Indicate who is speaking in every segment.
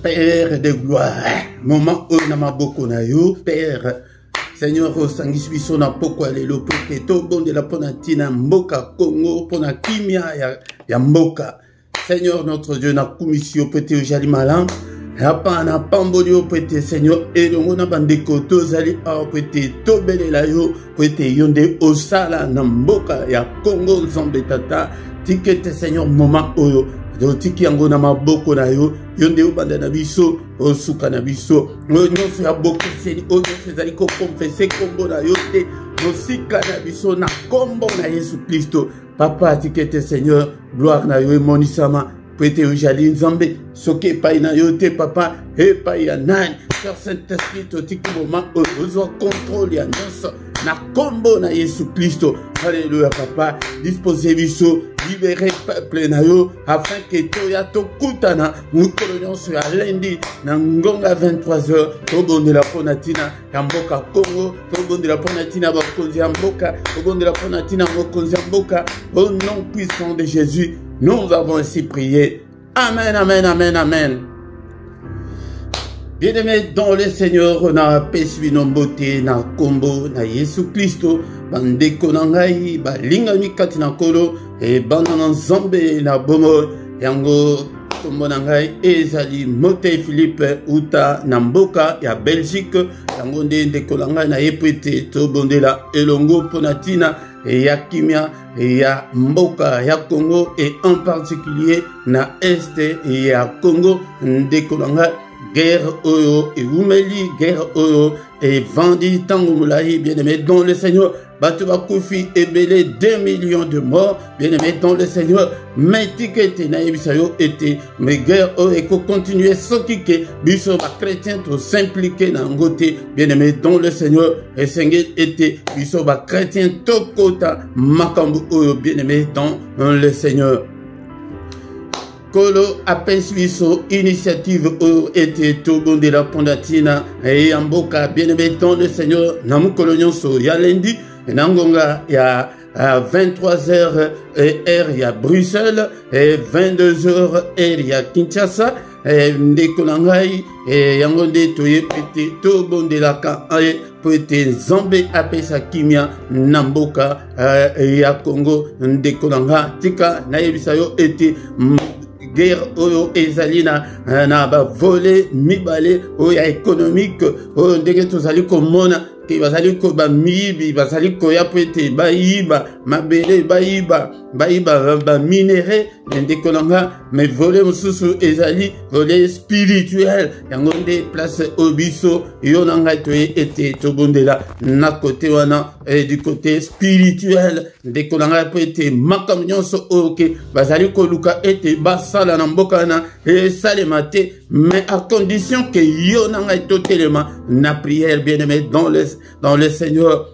Speaker 1: Père de gloire, moment où na maboko na yo, Père, Seigneur, sangis biso na poko alelo poke to bonde la ponatina mboka Congo pona kimia ya mboka. Seigneur notre Dieu na kumisio pete ojali malam, hapa na pambolio pete Seigneur elongo na bandeko tozali a pete tobelela yo pete yonde osala na mboka ya Congo Nzambe tata tikete Seigneur moment oyo tiki yango na maboko na yo yonde obanda na biso osuka na biso nyonso ya boko seni oyo ezali ko confesser kombo na yo te osika na biso na kombo na Yesu Kristo. Papa tikete Seigneur gloire na yo emonisama pete ojali Nzambe soki epai na yo te papa epai ya nani Sœur Saint-Esprit totiki moment ozwa contrôle ya nyonso na kombo na Yesu Kristo. Alléluia papa, disposez biso libérer peuple na yo afin que toya tokutana mukolo nyonso ya lundi na ngonga 23h tobondela ponatina ya mboka Congo, tobondela ponatina bakonzi ya mboka, tobondela ponatina mokonzi ya mboka. Au nom puissant de Jésus, nous avons ainsi prié. Amen, amen, amen, amen. Bien-aimés dans le Seigneur, na peswi no mbote na kombo na Yesu Kristo, bandeko na ngai balinga mikati na kolo e bana na Nzambe na bomo yango kombo na ngai ezali Mote Philippe uta na mboka ya Belgique yango nde ndeko na ngai na yepete to bondela elongo ponatina ya kimia ya mboka ya Congo et en particulier na este ya Congo ndeko na ngai guerre oyo et umeli guerre oyo et vendi tango moulahi bien-aimé dans le Seigneur bato bakufi ebele 2 millions de morts bien-aimé dans le Seigneur mais tikete na yebisayo ete mais guerre oyo eko continuer soki ke biso ba chrétien to s'impliquer na ngote bien-aimé dans le Seigneur et sengel ete biso ba chrétien to kota makambu oyo bien-aimé dans le Seigneur. Kolo apeswiso initiative o ete tobo de la pondatina et amboka bien-aimé dans le Seigneur namukolo nyonso ya lundi nangonga ya 23h heure ya Bruxelles et 22h heure ya Kinshasa ndeko na ngai yango nde toyepete tobondelaka po ete Nzambe apesa kimia na mboka ya Congo ndeko na nga tika nayebisa yo ete guerre oyo ezali na ba volet mibale oyo économique oyo ndenge tozali komona ke bazali ko ba mibi bazali ko ya pete bayiba mabele bayiba ba minéraux ndeko nanga mais volet mususu ezali volet spirituel yango nde place obiso yo nanga to ete tobondela na côté wana du côté spirituel ndeko nanga pete makam nyonso oke bazali ko luka ete basala na mboka na salema te mais à condition que yo nanga totelema na prière bien-aimé dans le Seigneur.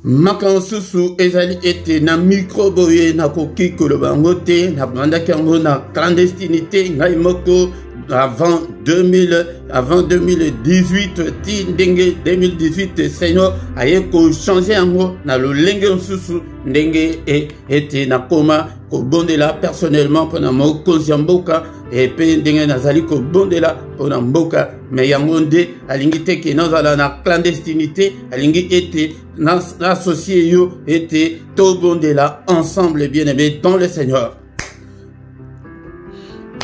Speaker 1: Makansusu ezali ete na microboye na koki kolobango te na bandaki yango na clandestinité ngai moko avant 2018 ti ndenge 2018 Seigneur aye ko changer yango na lolenge nsusu ndenge ete na koma ko bondela personnellement pona mokonzi ya mboka et pe ndenge nazali ko bondela pona mboka mais yango nde alingi te ke nazala na clandestinité alingi ete na associé yo ete to bondela ensemble bien-aimé dans le Seigneur.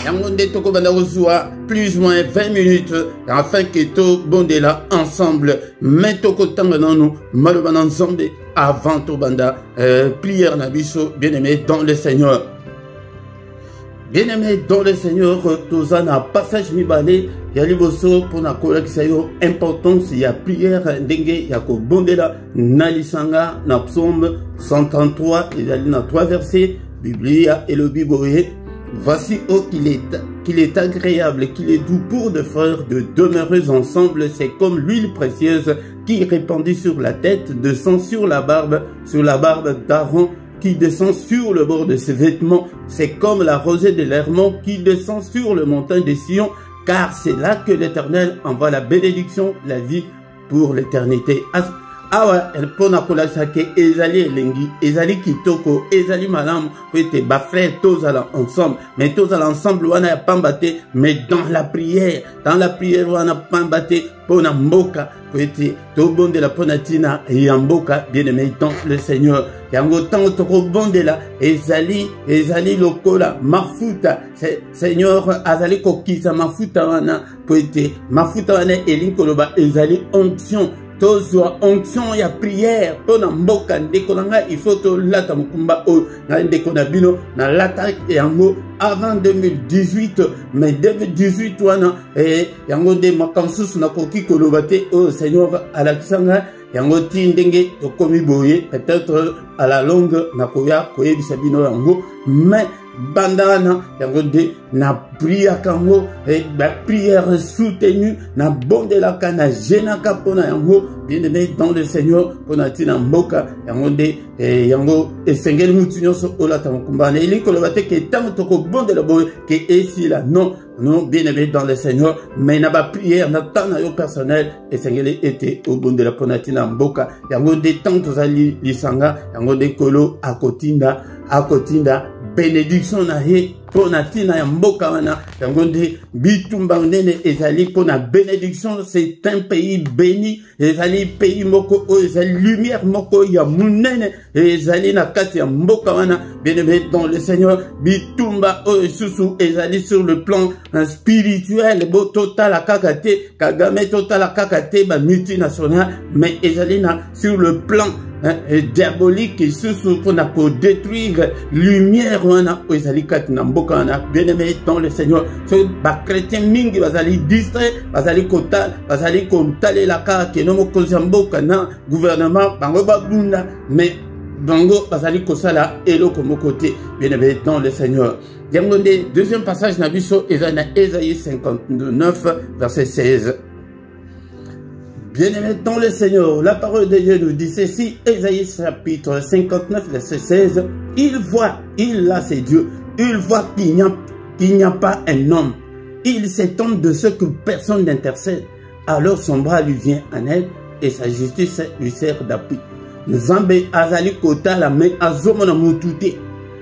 Speaker 1: Yango nde toko banda kozwa plus ou moins 20 minutes afin que to bondela ensemble mais toko tanga nanu maloba na Nzambe avant to banda prière na biso bien-aimé dans le Seigneur. Bien-aimé dans le Seigneur, tozana passage mibale ya liboso pour na kolakisa yo importance ya prière ndenge ya ko bondela na lisanga na psaume 133 ezali na 3 versets Biblia et le Bible. Voici qu'il est agréable, qu'il est doux pour deux frères de demeurer ensemble. C'est comme l'huile précieuse qui répandit sur la tête, descend sur la barbe d'Aaron, qui descend sur le bord de ses vêtements. C'est comme la rosée de l'Hermon qui descend sur le montagne de Sion, car c'est là que l'Éternel envoie la bénédiction, la vie pour l'éternité. awa pona kolakisa ke ezali elengi ezali kitoko ezali malamu po ete bafrère tozala ensemble mais tozala ensemble wana ya pamba te mais dans la prière wana pamba te pona mboka po ete tobondela pona ntina ya mboka bien-aimé dans le Seigneur yango ntango tokobondela ezali lokola mafuta Seigneur azali kokisa mafuta wana po ete mafuta wana elingi koloba ezali onction tozwa onction ya prière pona mboka ndeko na ngai il faut tolata mokumba oyo na ndeko na bino na lata yango avant 2018 mais 2018 wana yango nde makamsusu nakoki koloba te oyo Seigneur alakisa ngai yango ti ndenge tokomi boye peut-être à la longue nakoya koyebisa bino yango mais bandana yango de na prière kango ba prière soutenue na bondelaka na jenaka pona yango bien-aimé dans le Seigneur pona tina mboka yango de yango esengeli mutu nyonso olata mokumba na eli koloba te ke tango toko bondela boye ke esila non bien-aimé dans le Seigneur mais na ba prière na tana yo personnel esengeli ete obondela pona tina mboka yango de tango tozali lisanga yango de kolo akotinda bénédiction na ye pona tina ya mboka wana yango nde bitumba nene ezali pona bénédiction. C'est un pays béni ezali pays moko oyo ezali lumière moko ya munene ezali na kati ya mboka wana bien-aimé dans le Seigneur bitumba oyo susu ezali sur le plan spirituel bo totala kaka te Kagame totala kaka te ba multinational mais ezali na sur le plan diabolique et sous pour détruire lumière wana ezali kati na mboka wana bien-aimé dans le Seigneur so ba chrétien mingi bazali distrait bazali kota bazali kotalela ka ke no mokonzi mboka na gouvernement bango babunda mais bango bazali kosala eloko mokote bien-aimé dans le Seigneur. Deuxième passage na biso ezana Ésaïe 59 verset 16. Bien-aimé dans le Seigneur, la parole de Dieu nous dit ceci, Ésaïe chapitre 59, verset 16, il a ses dieux, il voit qu'il n'y a pas un homme, il s'étonne de ce que personne n'intercède, alors son bras lui vient en aide et sa justice lui sert d'appui. Nzambe azali kota la main azomona mutute,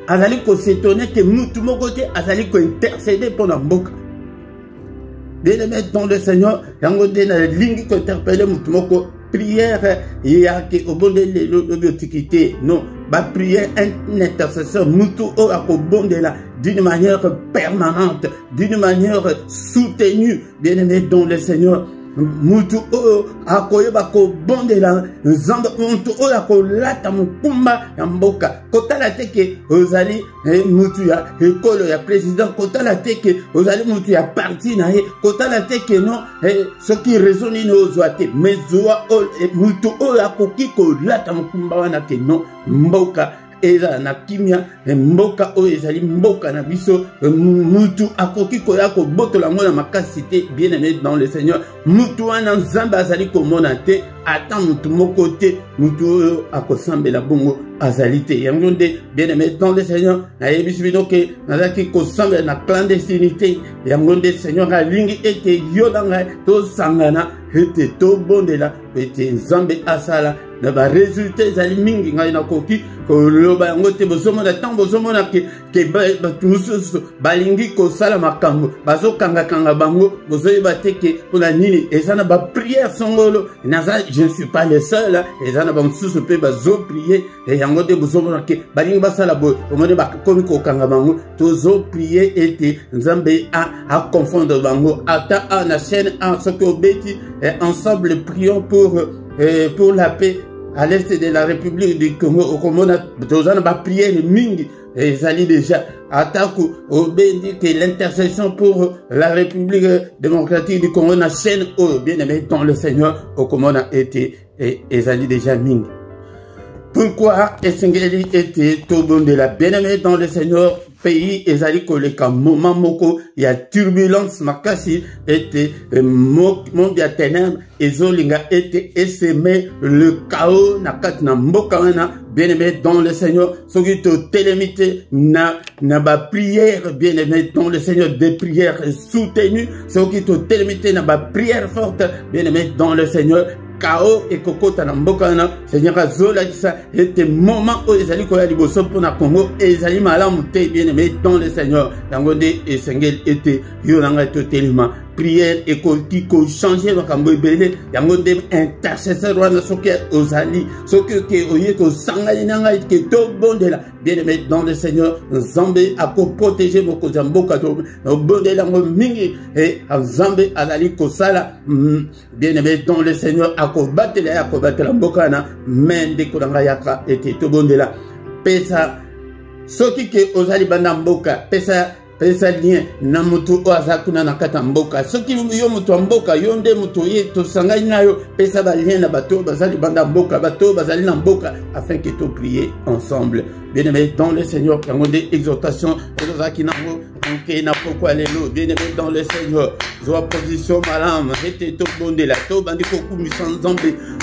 Speaker 1: azali ko s'étonner que mutu mokote azali ko intercéder pour la mboka. Bien-aimé dans le Seigneur, yango de na lingi ko interpeller mutu moko prière ya ke obonde le biotikité non ba prière un intercesseur mutu o akobondela d'une manière permanente, d'une manière soutenue. Bien-aimé dans le Seigneur mutu o akoyeba ko bondela nzambe mutu o akolata mokumba ya mboka kotala teke ozali mutu ya ekolo ya président kotala teke ozali mutu ya parti na ye kotala teke non ce qui résonne no zoate mais zoa mutu o akoki kolata mokumba wana ke non mboka eza na kimia mboka o ezali mboka na biso mutu akoki koya ko botola ngona makasi te. Bien-aimé dans le Seigneur mutu wana nzambe azali komona te ata mutu moko te mutu oyo akosambela bongo azali te yango nde bien-aimé dans le Seigneur nayebisi bino ke nazalaki kosambela na clandestinité yango nde Seigneur alingi ete yo na ngai tosangana ete tobondela ete nzambe asala na ba résultat ezali mingi ngai nakoki koloba yango te bozomona ntango bozomona ke bato mosusu balingi kosala makambo bazokanga bango bozoyeba te ke mpona nini eza na baprière songolo naza je ne suis pas le seul eza na bamosusu mpe bazoprier yango te bozomona ke balingi basala boye omoni bakomi kokanga bango tozoprier ete nzambe aconfondre bango ata na chaîne soki obeti ensemble prions pour la paix à l'est de la République du Congo au Komona tozana ba prière mingi ezali déjà ataku obendi que l'intercession pour la République démocratique du Congo na chaîne au bien-aimé dans le Seigneur au Komona était ezali déjà mingi. Pourquoi esengeli était tout de la bien-aimé dans le Seigneur pays ezali koleka moment moko ya turbulence makasi était monde ya ténèbres ezolinga était essaimer le chaos na kati na mboka wana. Bien-aimé dans le Seigneur soki to télémité na ba prière bien-aimé dans le Seigneur des prières soutenues soki to télémité na ba prière forte bien-aimé dans le Seigneur chaos et kokota na mboka na Seigneur azola kisa était moment où ezali ko ya liboso pour na Congo ezali malamu te bien aimé dans le Seigneur yangonde et Seigneur était yo nanga totalement prière et qui changer makambo ebele yangonde intercesseur wana soki ozali soki ke oye ko sangani nanga ke to bondela bien aimé dans le Seigneur Nzambe ako protéger moko mboka to bondela ngo mingi et Nzambe azali ko sala bien aimé dans le Seigneur ako batela mboka na mende ko nanga yaka ete to bondela pesa soki ke ozali banda mboka pesa lien na mutu oazakuna na kata mboka soki yo mutu mboka yo nde mutu ye to sangani nayo pesa ba lien na bato bazali banda mboka bato bazali na mboka afin que to prier ensemble bien aimé dans le Seigneur yangonde exhortation ezaki nango ok na pourquoi lelo bien aimé dans le Seigneur joa position malam ete to bondela to bandi ko kumisa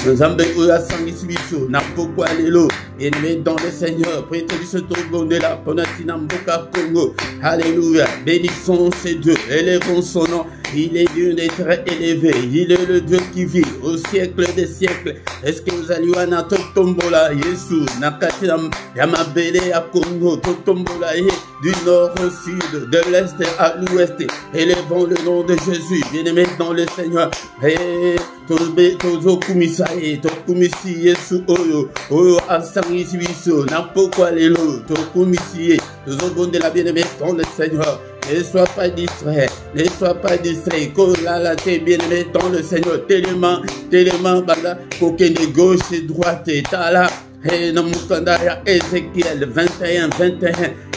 Speaker 1: Nzambe oya sangisi biso na pourquoi lelo bien aimé dans le Seigneur prête biso to bondela ponatina mboka Congo alléluia. Bénissons ces dieux, élevons son nom. Il est Dieu des très élevé. Il est le Dieu qui vit au siècle des siècles. Est-ce que vous allez voir notre tombola, Jésus, Nakatina, Yamabele à Congo, tombola, du nord au sud, de l'est à l'ouest. Élevons le nom de Jésus, bien-aimé dans le Seigneur. Et Tozo Kumisae, Tokumisi, Yesu, Oyo, Asangisi, Biso, Napokwa Lelo, Tokumisi, Tozo Bonde la bien-aimé dans le Seigneur. Ne sois pas distrait, ne sois pas distrait. Kola t'es bien-aimé dans le Seigneur. Tellement, bala, koke de gauche et droite, tala. Et dans mon ya Ézéchiel 21.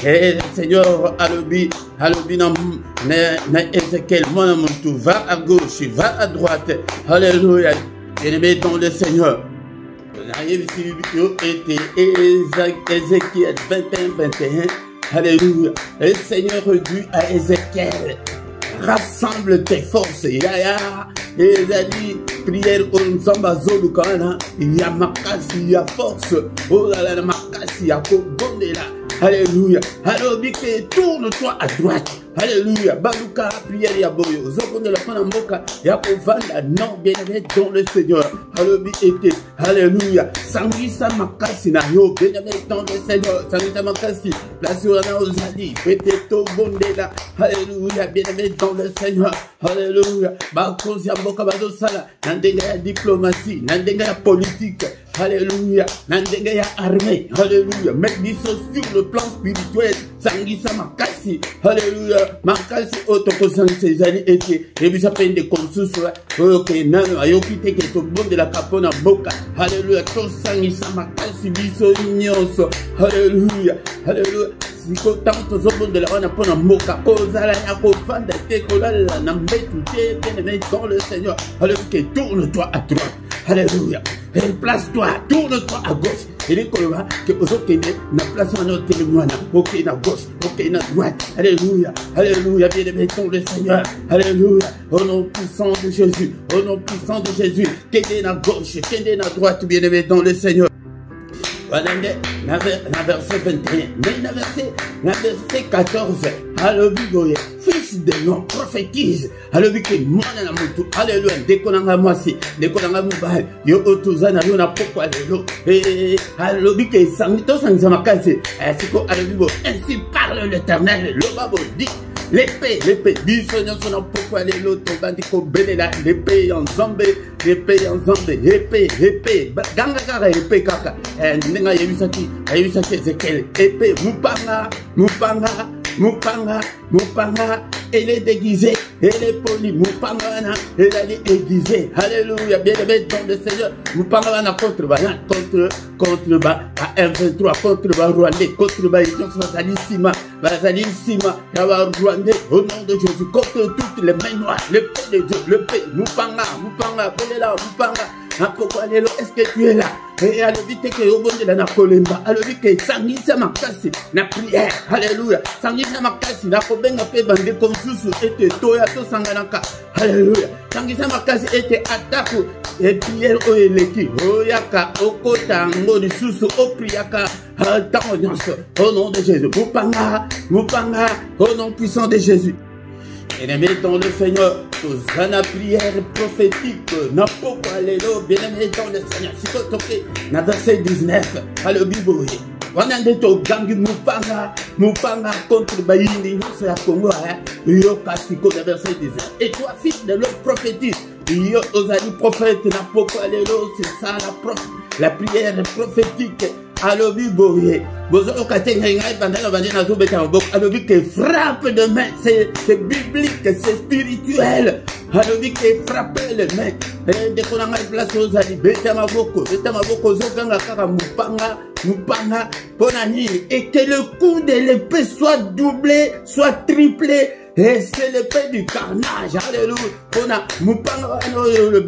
Speaker 1: Et Seigneur, alobi na Ézéchiel, mon amour, tu va à gauche, va à droite. Alléluia. Bien-aimé dans le Seigneur. Ézéchiel 21. Alléluia. Le Seigneur dit à Ézéchiel, rassemble tes forces. Yaya. Et il a dit, prière au Nzambazo Lukana. Il y a makasi, il y a force. Oh là là, makasi, il y a kobondela. Alléluia. Alors, tourne-toi à droite. Alléluia. Baluka, prière ya boyo. Zoko de la panamboka. Ya kovanda. Non, bien-aimé dans le Seigneur. Alléluia. Sangisa makasi na yo. Bien-aimé dans le Seigneur. Sangisa makasi. Place au rana ozali. Peteto bondela. Alléluia. Bien-aimé dans le Seigneur. Alléluia. Bakozi ya mboka bazo sala. Nandenga ya diplomatie. Nandenga ya politique. Alléluia. Nandenga ya armée. Alléluia. Mettre des choses sur le plan spirituel. Sangisa makasi. Alléluia. Makasi otoko sangisa zali ete. Ebisa pende konsusu. Ok, nano ayokite ke to bonde la kapona boka. Alléluia. To sangisa makasi biso nyonso. Alléluia. Alléluia. Siko tanto zobonde la wana pona moka. Kozala ya kofanda te kolala na mbetu te. Bien-aimé dans le Seigneur. Alléluia. Tourne-toi à droite. Alléluia. Et place-toi, tourne-toi à gauche. Et les colons que aux autres na place à notre témoin. Ok, na gauche, ok, na droite. Alléluia. Alléluia. Bien-aimé dans le Seigneur. Alléluia. Au nom puissant de Jésus. Au nom puissant de Jésus. Qu'est-ce na gauche, qu'est-ce na droite, bien-aimé dans le Seigneur. Voilà, verset 21. Mais verset 14. Alléluia. Fils de l'homme, prophétise. Alléluia. Mwana na mutu. Alléluia. Dekonanga mwasi. Dekonanga mubali. Yo otuzana yo na poko alelo. Alléluia. Sangito sangisa makasi. Siko alléluia. Ainsi parle l'Éternel. Le babo dit. L'épée, biso nyonso na poko alelo to bandi ko belela l'épée en Nzambe, épée, ganga kaka épée kaka. Ndinga yebisaki Ezekiel, épée, Mupanga, elle est déguisée, elle est polie, Mupanga, elle est déguisée. Alléluia, bien-aimé dans le Seigneur. Mupanga na contre M23, contre Rwandais, contre Bazalissima, Rwandais, au nom de Jésus, contre toutes les mains noires, le paix de Dieu, le paix, Mupanga, Belela, Mupanga. Pourquoi est-ce que tu es là? Et à l'éviter que au bon de la Kolemba, à l'éviter que Sangisa Makasi, na prière, alléluia. Sangisa Makasi, na Kobenga pe bande comme Susu, était Toya to Sanganaka, alléluia. Sangisa Makasi était attaque, et prière au Eleki, Oyaka, Okota, Ngoni Susu, Opriaka, au nom de Jésus. Mupanga, au nom puissant de Jésus. Bien-aimé dans le Seigneur, Tozana prière prophétique, Napoko Allélo, bien-aimé dans le Seigneur, si tu toqué, na verset 19, à le Bible, Wanande to gangi Mupanga contre Bayini, c'est la Congo, Yoka Siko, na verset 19. Et toi, fils de l'homme prophétique, Yo Ozali prophète, Napoko Allélo, c'est ça la prière prophétique. Alobi boye, bozo okatenga ngai bandana bandana zobeta maboko. Alobi que frappe de main, c'est biblique, c'est spirituel. Alobi que frappe les mains. Dès qu'on a ngai place aux ali, beta maboko zoganga kaka mupanga ponani, et que le coup de l'épée soit doublé, soit triplé. Et c'est l'épée du carnage, alléluia. On a Mupanga, le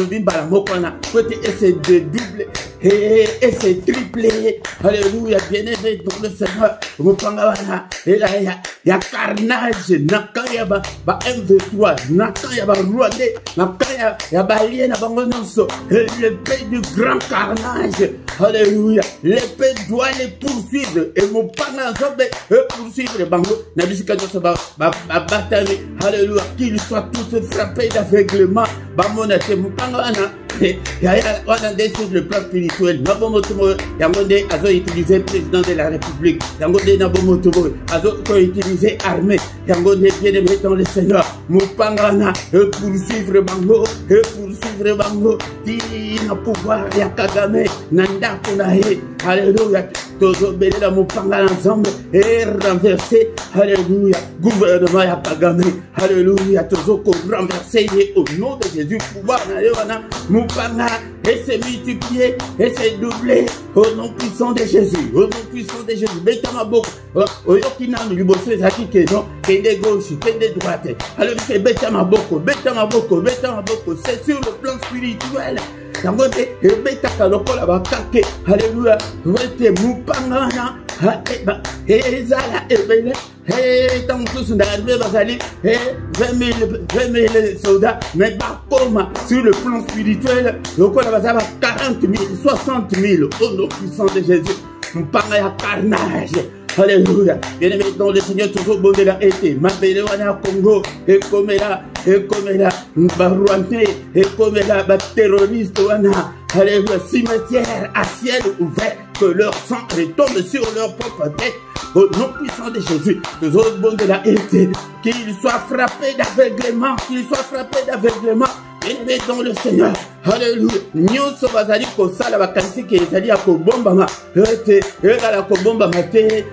Speaker 1: bimbala mokona, côté et c'est de double, et c'est triplé, alléluia, bien-aimé dans le Seigneur. Mupanga, et là, il y a carnage, nakaya ba MV3, nakaya ba Rwandais, nakaya ya ba lien na bangononso, l'épée du grand carnage, alléluia. L'épée doit les poursuivre, et Mupanga zobe poursuivre les bango, nabisika josa ba bataille, alléluia, qu'ils soient tous frappés d'aveuglement. Bamona te mupangana, on a décidé le plan spirituel. Nabomotomo, Yangonde a utilisé président de la République. Yangonde Nabomotomo a utilisé armée. Yangonde bien-aimé dans le Seigneur. Mupangana, poursuivre Bango, Dina pouvoir, Yakagame, Nanda Kunahe, alléluia. Tozo Belela Mupangana ensemble et renverser, alléluia. Gouvernement Yakagame, alléluia. Tozo renverser au nom de Jésus. Pouvoir, Mupanga, et c'est multiplié, et c'est doublé au nom puissant de Jésus, au nom puissant de Jésus. Betamaboko, Oyokina, du bossé, Zaki, non, Kende gauche, Kende droite. Alors, c'est Betamaboko, c'est sur le plan spirituel. Alléluia, Mupanga, Ezala, Ebele. Hey, tant que nous arrivons à aller, 20 000 soldats, mais Bakoma, sur le plan spirituel, le quoi va avoir 40 000, 60 000, au nom puissant de Jésus. Nous parlons à carnage. Alléluia. Bien-aimé dans le Seigneur, toujours bon de la été. Ma belle wana Congo, et comme là, Barouante, et comme là, terroriste wana. Alléluia. Cimetière à ciel ouvert, que leur sang retombe sur leur propre tête. Au nom puissant de Jésus, toujours bon de la été. Qu'ils soient frappés d'aveuglement, Bien-aimé dans le Seigneur, alléluia. Nyonso bazali kosala bakanisi ke ezali ya kobombama, la kobombama te.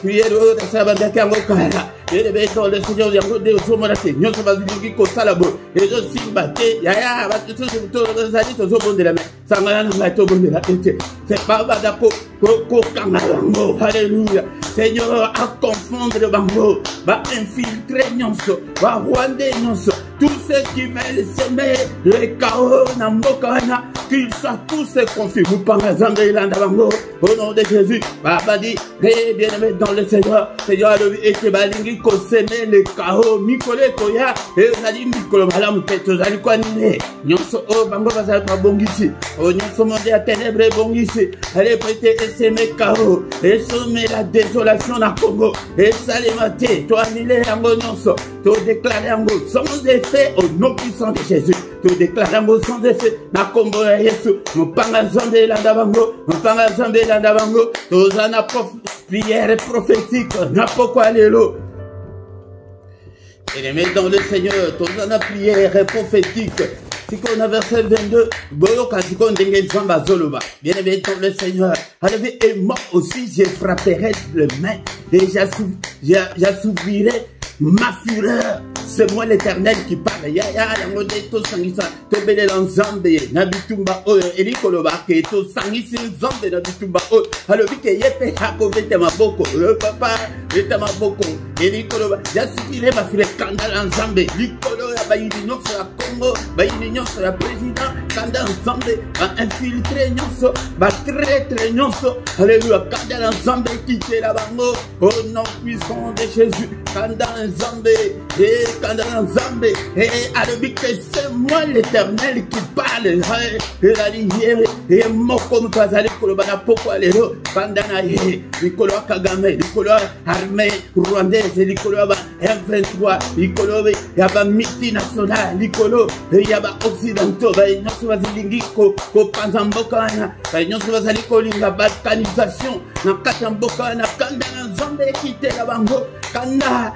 Speaker 1: Prière de Sabandaki Angokara. Bien-aimé dans le Seigneur, yango de Somonate. Nyonso bazali kosala bo. Ezo simbate, yaya, bazali tozo bon de la main. Sangana na maito bon de la tête. C'est pas badako kokangalango. Alléluia. Seigneur, à confondre le bango, va infiltrer nyonso, va rwander nyonso. Tous ceux qui veulent s'aimer, les chaos, Nambokana, qu'ils soient tous confus. Vous parlez au nom de Jésus. Baba dit, bien-aimé dans le Seigneur, Seigneur, et que Balingi, qu'on s'aimait les chaos, Mikole, Koya, et Zali, Mikolo, Malam, Peto, Zali, Kwanine, Nyonso, oh, Bango, Bazal, Bongisi, oh, Nyonso, Mondia, Ténèbres, Bongisi, allez prêter et s'aimer chaos, et sommer la désolation dans Congo, et Salimate, toi, Nile, Yango, Nyonso, toi, déclarer Yango, sans effet, au nom puissant de Jésus, toi, déclarer Yango, sans effet, na Congo, Yesu, Mpanga Zambé, la Dabango, Mpanga Zambé, la Dabango, Tozana prière prophétique, Napoko Allélo. Et les mettre dans le Seigneur, Tozana prière prophétique. Si on a verset 22, bien aimé dans le Seigneur, et moi aussi je frapperai les mains et j'assouvirai ma fureur. C'est moi l'Éternel qui parle. Ya yango to sangisa to bele l'ensemble na bitumba oyo elikoloba ke to sangisi nzambe na bitumba oyo alobi ke yepe hako bete maboko papa bete maboko elikoloba jasipire ba file kanda l'ensemble likolo ya bayini nyonso ya Congo bayini nyonso ya président kanda ensemble ba infiltrer nyonso ba traître nyonso alléluia kanda l'ensemble quitter la bango au nom puissant de Jésus kanda ensemble et kanda ensemble et alobi que c'est moi l'Éternel qui parle et et moko mutazali koloba na poko lelo bandana ye likolo Kagame likolo armée rwandaise likolo ba M23 likolo ya ba multinational likolo ya ba occidentaux ba nyonso bazilingi ko panza mboka na ba nyonso bazali kolinga balkanisation na kati mboka na kanda na Nzambe ekite la bango kanda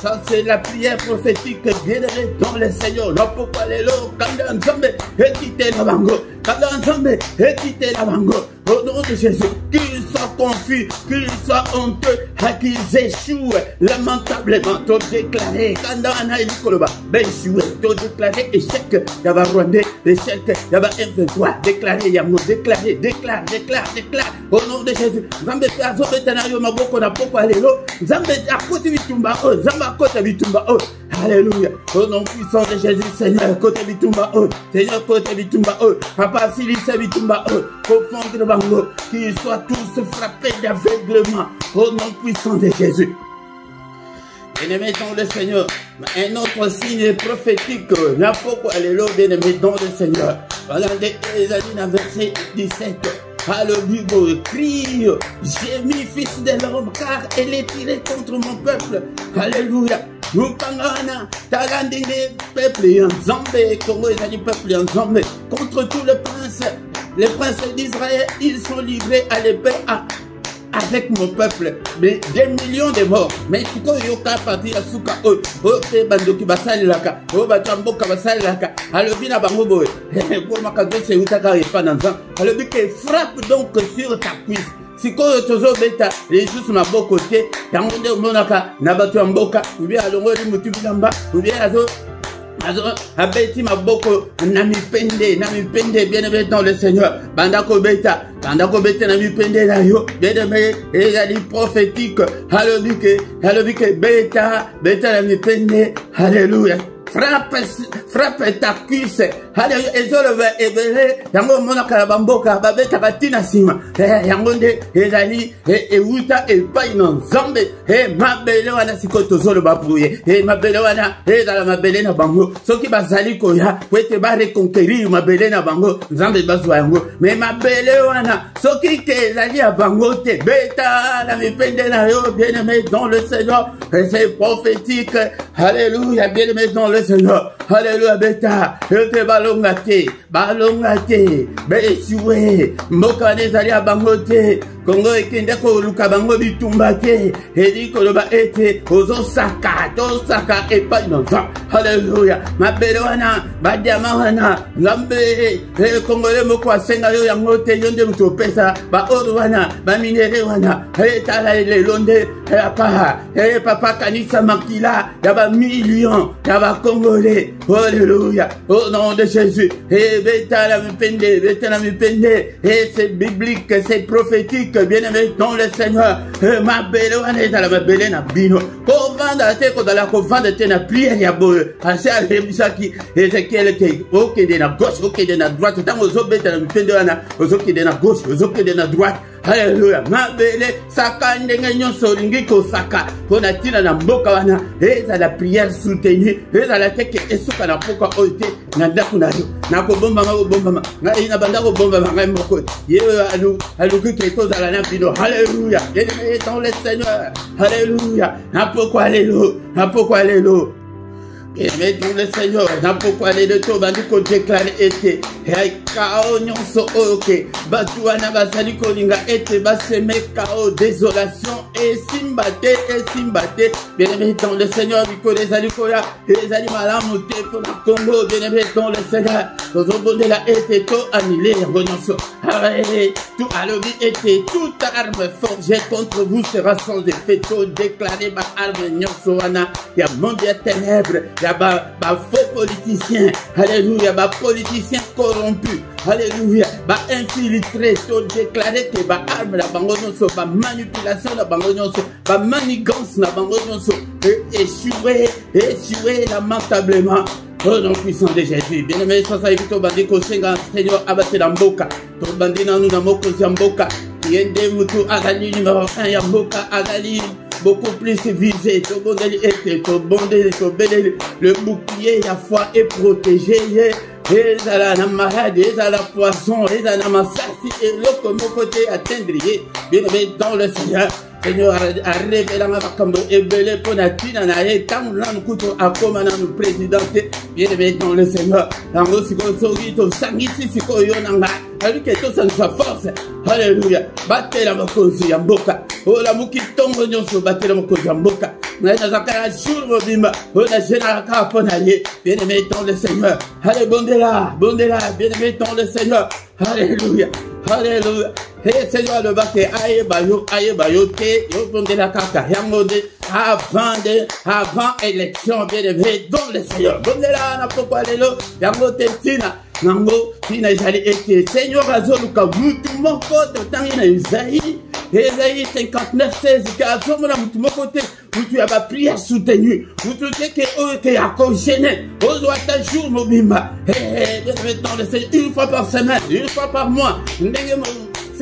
Speaker 1: ça c'est la prière prophétique bien-aimée dans le Seigneur na poko lelo kanda Nzambe ekite la bango kanda Nzambe ekite la bango au nom de Jésus qu'ils soient confus qu'ils soient honteux qu'ils échouent lamentablement tout déclaré kanda na ilikoloba échoué tout déclaré échec yaba Rwandais échec yaba M23 déclaré yamo déclaré déclare au nom de Jésus Nzambe azobetana yo maboko na poko lelo Nzambe akoti bitumba Nzambe akota bitumba Alléluia. Au nom puissant de Jésus, Seigneur, côté bitumba, Seigneur, côté bitumba, Papa, Silissa bitumba, confondre le bango, qu'ils soient tous frappés d'aveuglement. Au nom puissant de Jésus. Bien-aimés dans le Seigneur, un autre signe prophétique, n'importe quoi, alléluia, bien-aimés dans le Seigneur. Regardez Ésaïe, verset 17. Alléluia, crie, gémis, fils de l'homme, car elle est tirée contre mon peuple. Alléluia. Nous pangana, tagandingue, peuple en Zambé, Congo et peuple en Zambé, contre tous les princes d'Israël, ils sont livrés à l'épée avec mon peuple, mais des millions de morts. Mais si tu yoka parti à Souka, bandoki basali laka, batamboka basali laka, alobina bangobo, pour ma cadeau c'est utaka et pas dans alobi que frappe donc sur ta cuisse. Si koyo tozo beta les juste na boko te yango nde monaka na bato ya mboka ubi alongo li mutu bilamba ubi azo abeti maboko na mipende bien-aimé dans le Seigneur bandako beta na mipende na yo bien-aimé ezali prophétique halobike beta na mipende alléluia. Frappe ta cuisse. Alléluia. Ezolove ebele. Yango mona kalabamboka. Babeta batina sima. Yango nde ezali. Euta epai na Nzambe. Mabele wana sikoto zolo bapuye. Mabele wana. Ezala mabele na bango. Soki bazali koya. Kwete ba reconquérir mabele na bango. Nzambe bazwa yango. Mais mabele wana. Soki ke ezali ya bango te. Beta na mipende na yo. Bien-aimé dans le Seigneur. C'est prophétique. Alléluia. Bien-aimé dans le Seigneur, alléluia, beta, ete balongate, besoué, mokane zali abangote, Congo ekende ko luka bango bitumba te, edi koloba ete, ozo saka, to saka epa inonza, alléluia, mabele wana, badiama wana, ngambe, Congolais moko asenga yo yangote, yonde muto pesa, ba oro wana, ba minere wana, etala londe, papa kanisa makila, yaba millions, yaba Congolais, alléluia, au nom de Jésus, beta la mipende, et c'est biblique, c'est prophétique, bien-aimé dans le Seigneur, ma belle wana ma belle na bino, kovanda te kodala kovanda te na prière ya boye, asa alebisaki, Ezekiel ke, okende na gauche, okende na droite, tango ozobeta na mipende wana, ozokende na gauche, ozokende na droite, alléluia, ma belle, saka ndenge nyonso lingi ko saka, pona tina na mboka wana, eza la prière soutenue, eza la teke esuka na poka oite, na ndako na yo, na kobomba na ina banda kobomba ngai moko, yewe aluki ke tozala na bino, alléluia, bien-aimé dans le Seigneur, alléluia, na pourquoi alléluia. Bien-aimé dans le Seigneur, na pourquoi les deux bandi ko déclarer été kao nyonso oke batu wana bazali kolinga ete baseme kao désolation et simbate bien-aimé dans le Seigneur biko ezali koya ezali malamu te pour le Congo bien-aimé dans le Seigneur tozobondela ete to annulé yango nyonso tout alobi ete toute arme forgée contre vous sera sans effet to déclaré ba arme nyonso wana ya monde ya ténèbres ya ba faux politiciens alléluia ba politiciens corrompus alléluia ba infiltré to déclaré que ba arme la bango nyonso ba manipulation la bango nyonso ba manigance la bango nyonso échoué lamentablement. Au nom puissant de Jésus, bien-aimé, ça évite au bandit qu'on s'engage, Seigneur, abattre la mboka. Ton bandit dans nous, dans moko, yamboka. Yende mutu agali numéro 1, yamboka agali. Beaucoup plus visé, ton bon délit était, ton bon délit, ton bénéli. Le bouclier, la foi est protégé. ezala na maladie, ezala poisson, ezala na masasi, et l'autre côté atteindrier, bien aimé dans le Seigneur. Seigneur a révélé ma makambo ebele pour na tina na ye tant na nukuto akoma na nu présidente bien aimé dans le Seigneur. Dans le sikosogi to sangisi siko yo nanga avec que tout ça nous force. Alléluia. Battez la mokozi ya mboka. Oh la muki tongo nyonso battez la mokozi ya mboka. Na zakara jour mobimba. Oh la général ka ponaye bien aimé dans le Seigneur. Allez bondela bien aimé dans le Seigneur. Alléluia. Alléluia. Et Seigneur le baké aye bayo te yo bondela kaka yamode avant élection bien aimé dans le Seigneur. Bondela na pokwa lelo yamote tina nango tina jali ete Seigneur azoluka mutu moko tangi na Isaïe 59:16 kazomona mutu moko te mutu ya ba prière soutenue mutu te ke o ke ya congéné ozwa ta jour mobimba bien aimé dans le Seigneur une fois par semaine une fois par mois ndenge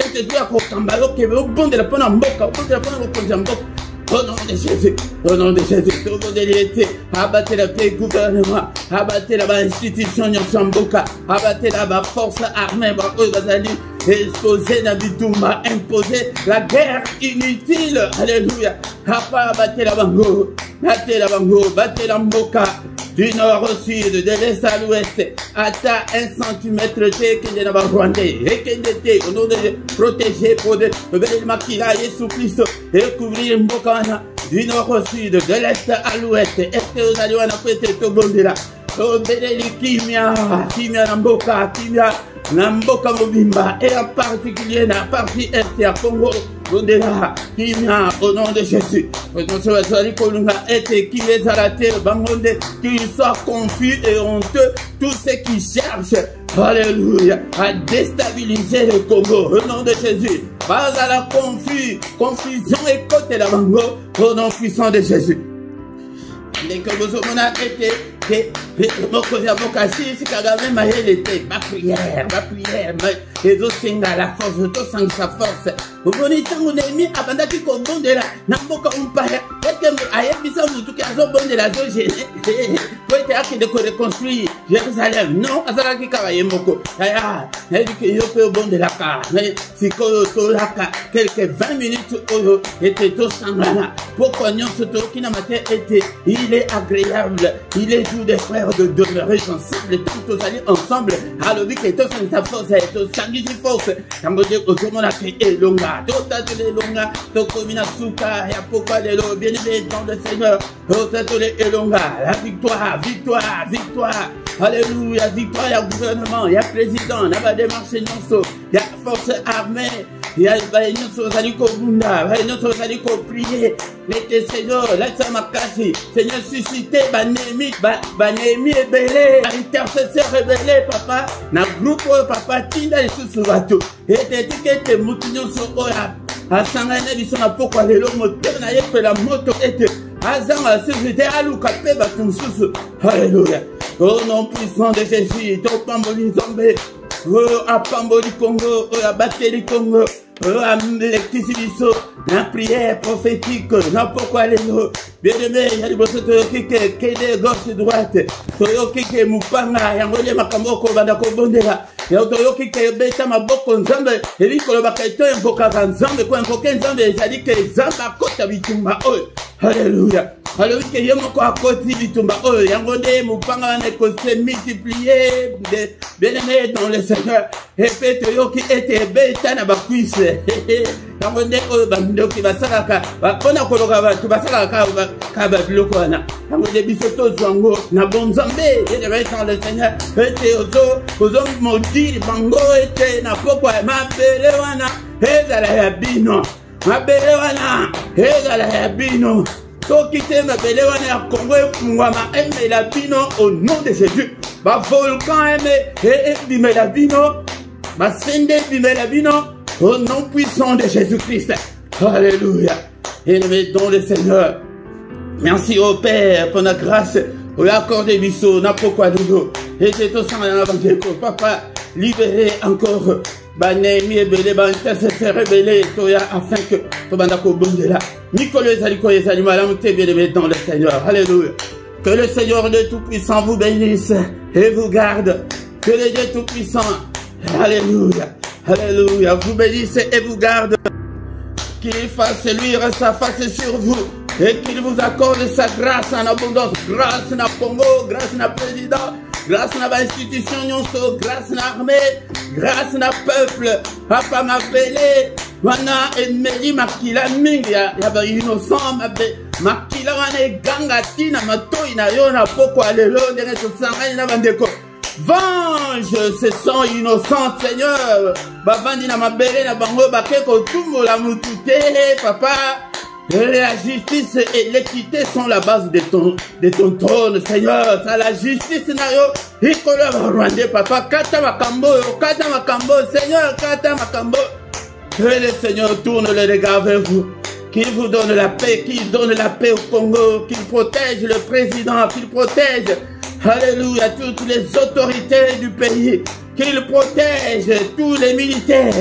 Speaker 1: c'est que à Kokambalo qui veut au bon de la pona mboka, au bon de la pona mboka. Au nom de Jésus, au nom de Jésus, tout le monde est abattez la paix gouvernement, abattez la institution Nyamboka, abattez la force armée, exposer Nabitumba, imposer la guerre inutile, alléluia. Abattez la bango, battez la mboka. Du nord au sud, de l'est à l'ouest, atteint 1 centimètre de qui est dans le Rwandais, et qui est au nom de protéger pour de maquillage et souplisse, et couvrir Mbokana, du nord au sud, de l'est à l'ouest, est-ce que vous allez en apprêter tout le monde là? Oh, Bénéli, Kimia, Namboka, Kimia, Namboka Mobimba, et en particulier, dans la partie est à Congo, Bondela, Kimia, au nom de Jésus. Au nom de Jésus, qui les a ratés, qu'ils soient confus et honteux, tous ceux qui cherchent, alléluia, à déstabiliser le Congo, au nom de Jésus. Pas à la confusion et côté la bango, au nom puissant de Jésus. Dès que vous avez été, ma prière, les autres singa la force, les autres sang sa force. Vous voyez, tant qu'on est mis à bandaki qu'on bonde là, n'a pas qu'on parle. Est-ce que aïe, bisa vous tout cas, bonde la zone gênée. Vous êtes à qui de reconstruire Jérusalem. Non, à ça qui travaille moko. Aya, elle dit que yo peut bonde la car. Si qu'on la car, quelques 20 minutes, était tout sanglana. Pourquoi non, ce tour qui n'a matin été, il est agréable, il est jour des frères de demeurer ensemble, tant tous aller ensemble. Alors, lui, qui est tout sa force, tout sanguine force. Quand vous dites, au moment là, qui est longa, tout à tous les longa, tout comme une souka, et à pourquoi les lots, bien aimé dans le Seigneur, tout à tous les longa, la victoire, victoire, victoire. Alléluia, victoire, il y a gouvernement, il y a président, il y a des marchés non il y a force armée, il y a des gens bunda, il y a des gens qui prier. Mettez Seigneur, laisse ma casse, Seigneur suscité, Banémi est belé, intercesseur rebellé, papa, na groupe, papa, tinda les sous-sous-bateau, et t'es moutinons sur Oya, à Sangana, ils sont à pourquoi les lots moteur, n'a pas la moto, et Azan, à ce que j'étais à l'oucapé, batum sous, alléluia. Au nom puissant de Jésus, ton pamboli zombé, à pamboli Congo, à batterie Congo, à l'électricité, la prière prophétique, n'importe quoi les mots. Bien aimé, il y a des bosses qui est gauche droite, qui est moupanga, il y a un macamoko, bandako bondela, il y a un qui est bêta ma boko nzambe, et lui, quand le bakaito est invoqué nzambe, quoi invoqué nzambe, il a dit que zamba kota bitumba, oh, alléluia. Alors que y a mon quoi côté bitumba, oh, il y a un modèle moupanga, on est multiplié, bien aimé dans le Seigneur, et fait qui était bêta na bakuisse, Namone o bando ki basalaka bakona koloka tu basalaka ka biloko wana namone bisoto zwango na bonzambe et dans le Seigneur ete ozo maudire bango ete na pokwa mabele wana ezala ya bino mabele wana ezala ya bino toki te mabele wana ya Congo efungwama eme la bino au nom de Jésus ba volcan eme bime la bino ba sende bime la bino au nom puissant de Jésus-Christ. Alléluia. Élevé dans le Seigneur. Merci au Père pour la grâce. Pour l'accorder biso, n'a pourquoi nous. Et c'est au sang de l'avant papa, libérez encore. Banémi et belé, intercesseur rebellé, toya, afin que, Tobandako Bondela, Nicolas Zaliko et Zalima, l'amouté bien aimé dans le Seigneur. Alléluia. Que le Seigneur de Tout-Puissant vous bénisse et vous garde. Que le Dieu Tout-Puissant, alléluia, alléluia, vous bénisse et vous garde. Qu'il fasse luire sa face sur vous et qu'il vous accorde sa grâce en abondance. Grâce na Congo, grâce na président, grâce na institution nyonso, grâce na armée, grâce na peuple. Papa m'a appelé, wana emeli makila mingi ya ba innocent makila wana eganga tina matoi na yo na poko alelo ndenge tosangani na bandeko. Venge ce sang innocent, Seigneur. Bavandi na mabele na bango bakeko tumbo la mutute, papa. La justice et l'équité sont la base de ton trône, Seigneur. Ça, la justice na yo. Ikola Rwanda, papa. Kata makambo, Seigneur, kata makambo. Que le Seigneur tourne le regard vers vous. Qu'il vous donne la paix, qu'il donne la paix au Congo, qu'il protège le président, qu'il protège, alléluia, toutes les autorités du pays, qu'il protège tous les militaires,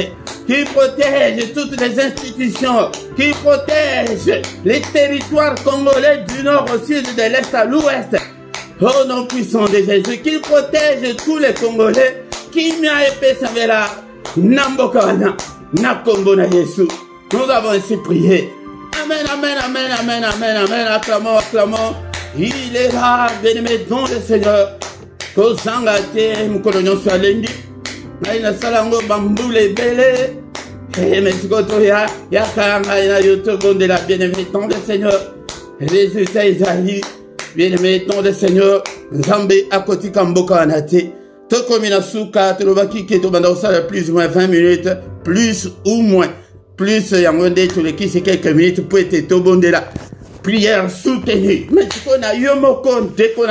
Speaker 1: qu'il protège toutes les institutions, qu'il protège les territoires congolais du nord au sud, de l'est à l'ouest. Au nom puissant de Jésus, qu'il protège tous les Congolais, qui m'a épée Savela, Nambokana, Nakombo na Jésus. Nous avons ainsi prié. Amen, amen, amen, amen, amen, amen. Acclamons, acclamons. Il est là, bien-aimé, don le Seigneur. Kozangate, Moukolonyon Swalendi. Naina Salango, Bamboule, Bele. Et Mexicoto, Yakanga, YouTube, de la bien-aimé, don le Seigneur. Résultat, Isaïe, bien-aimé, don le Seigneur. Zambé, Akoti, Kamboka, Anate. Tokomina Souka, Tolobaki, Keto, Bandaosa, plus ou moins 20 minutes, plus ou moins. Plus, Yangonde, tous les qui c'est quelques minutes pour être au bon de la prière soutenue. Mais si on a eu un mot qu'on déconne,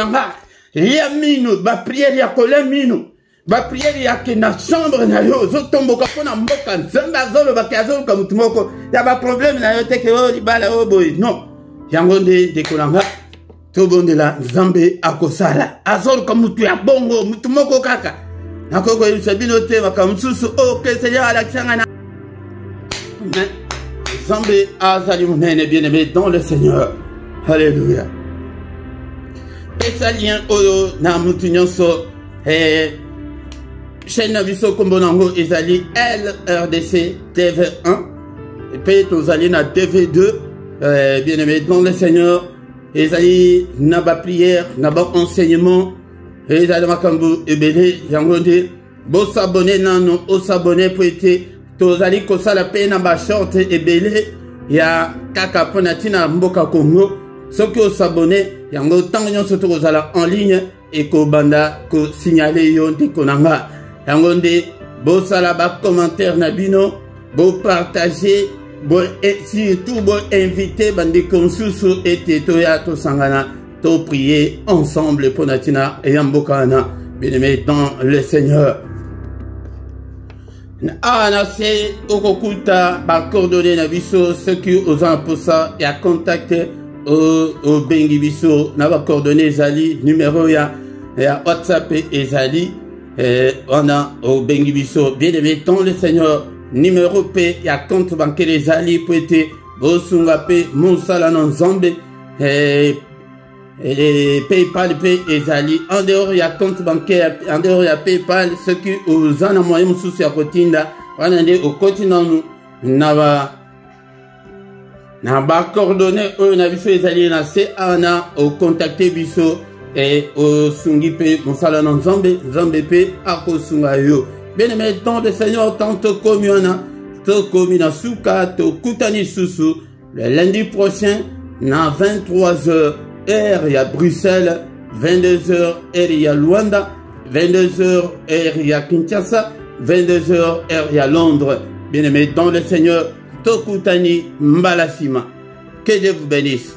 Speaker 1: il y a minu, ma prière, il y a collé minu. Ma prière, il y a qu'une chambre, il y a zotombo, quand on a moka, zanga zolo, bakazo, comme tout moko. Il y a pas de problème, il y a que oh, il bala, oh boy. Non. Yangonde, déconne, tout bon de la Zambé, Akosala. Azol, comme tu as bongo, mutumoko kaka. Nakoko, il s'est binoté, makamsusu, oh, que Seigneur, à l'action, Zambé azali munene bien-aimé dans le Seigneur. Alléluia. Esalien oyo na mutu nyonso chaîne na biso kombo nango ezali LRDC TV1 et puis tozali na TV2 bien-aimé dans le Seigneur. Ezali na ba prière na ba enseignement ezali makambo ebele yango nde bo s'abonner nano o s'abonner pour être tozali kosala pe na ba short ebele ya kaka pona tina mboka Congo soki osabone yango tango nyonso tokozala en ligne et ko banda ko signaler yo ndeko nanga yango nde bosala ba commentaire na bino bo partager bo et surtout bo inviter bandeko mosusu ete toya tosangana to prier ensemble pona tina ya mboka na bien-aimé dans le Seigneur. Anase okokuta ba coordonnées na biso ceux qui osent pour ça et à contacter au bengi biso na ba coordonnées ezali numéro ya WhatsApp ezali on a au bengi biso bien-aimé dans le Seigneur numéro P ya compte bancaire ezali pour être bosunga pe monsala na Nzambe et PayPal Pay ezali en dehors ya compte bancaire en dehors ya PayPal ceux qui osent na moyen mususu ya kotinda wana nde okotina na ba coordonnées oyo na biso ezali na se ana o contacter biso et o sungi pe mosala na Nzambe pe akosunga yo bien-aimé dans le Seigneur tanto komi wana to komi na suka to kutani susu le lundi prochain na 23h heure il y a Bruxelles, 22h heure il y a Luanda, 22h heure il y a Kinshasa, 22h heure il y a Londres. Bien-aimés dans le Seigneur, Tokutani Mbalasima. Que Dieu vous bénisse.